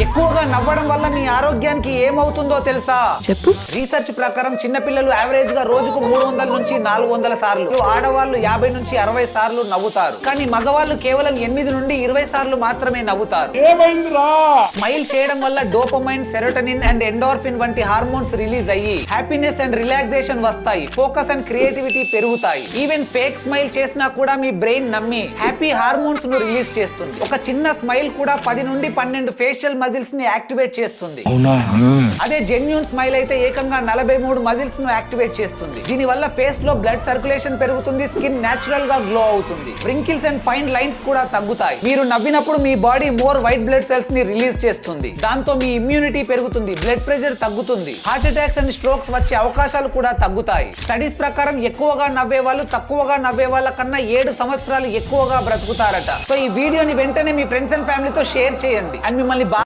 ఎక్కువగా నవ్వడం వల్ల మీ ఆరోగ్యానికి ఏమవుతుందో తెలుసా? చెప్పు. రీసెర్చ్ ప్రకారం చిన్నపిల్లలు యావరేజ్ గా రోజుకు 300 నుంచి 400 సార్లు, ఆడవాళ్ళు 50 నుంచి 60 సార్లు నవ్వుతారు. కానీ మగవాళ్ళు కేవలం 8 నుండి 20 సార్లు మాత్రమే నవ్వుతారు. స్మైల్ చేయడం వల్ల డోపమైన్, సెరోటోనిన్ అండ్ ఎండోర్ఫిన్ వంటి హార్మోన్స్ రిలీజ్ అయ్యి హ్యాపీనెస్ అండ్ రిలాక్సేషన్ వస్తాయి. ఫోకస్ అండ్ క్రియేటివిటీ పెరుగుతాయి. ఈవెన్ ఫేక్ స్మైల్ చేసినా కూడా మీ బ్రెయిన్ నమ్మి హ్యాపీ హార్మోన్స్ ను రిలీజ్ చేస్తుంది. ఒక చిన్న స్మైల్ కూడా 10 నుండి 12 ఫేషియల్ మజిల్స్ ని యాక్టివేట్ చేస్తుంది. అదే జెన్యూన్ స్మైల్ అయితే ఏకంగా 43 మజిల్స్ ను యాక్టివేట్ చేస్తుంది. దీని వల్ల ఫేస్ లో బ్లడ్ సర్క్యులేషన్ పెరుగుతుంది. స్కిన్ నేచురల్ గా గ్లో అవుతుంది. రింకిల్స్ అండ్ ఫైన్ లైన్స్ కూడా తగ్గుతాయి. మీరు నవ్వినప్పుడు మీ body more white blood cells ని రిలీజ్ చేస్తుంది. దాంతో మీ ఇమ్యూనిటీ పెరుగుతుంది. బ్లడ్ ప్రెషర్ తగ్గుతుంది. హార్ట్ అటాక్స్ అండ్ స్ట్రోక్స్ వచ్చే అవకాశాలు కూడా తగ్గుతాయి. స్టడీస్ ప్రకారం ఎక్కువగా నవ్వే వాళ్ళు తక్కువగా నవ్వే వాళ్ళ కన్నా 7 సంవత్సరాలు ఎక్కువగా బ్రతుకుతారట. సో ఈ వీడియోని వెంటనే మీ ఫ్రెండ్స్ అండ్ ఫ్యామిలీతో షేర్ చేయండి. అండ్ మిమ్మల్ని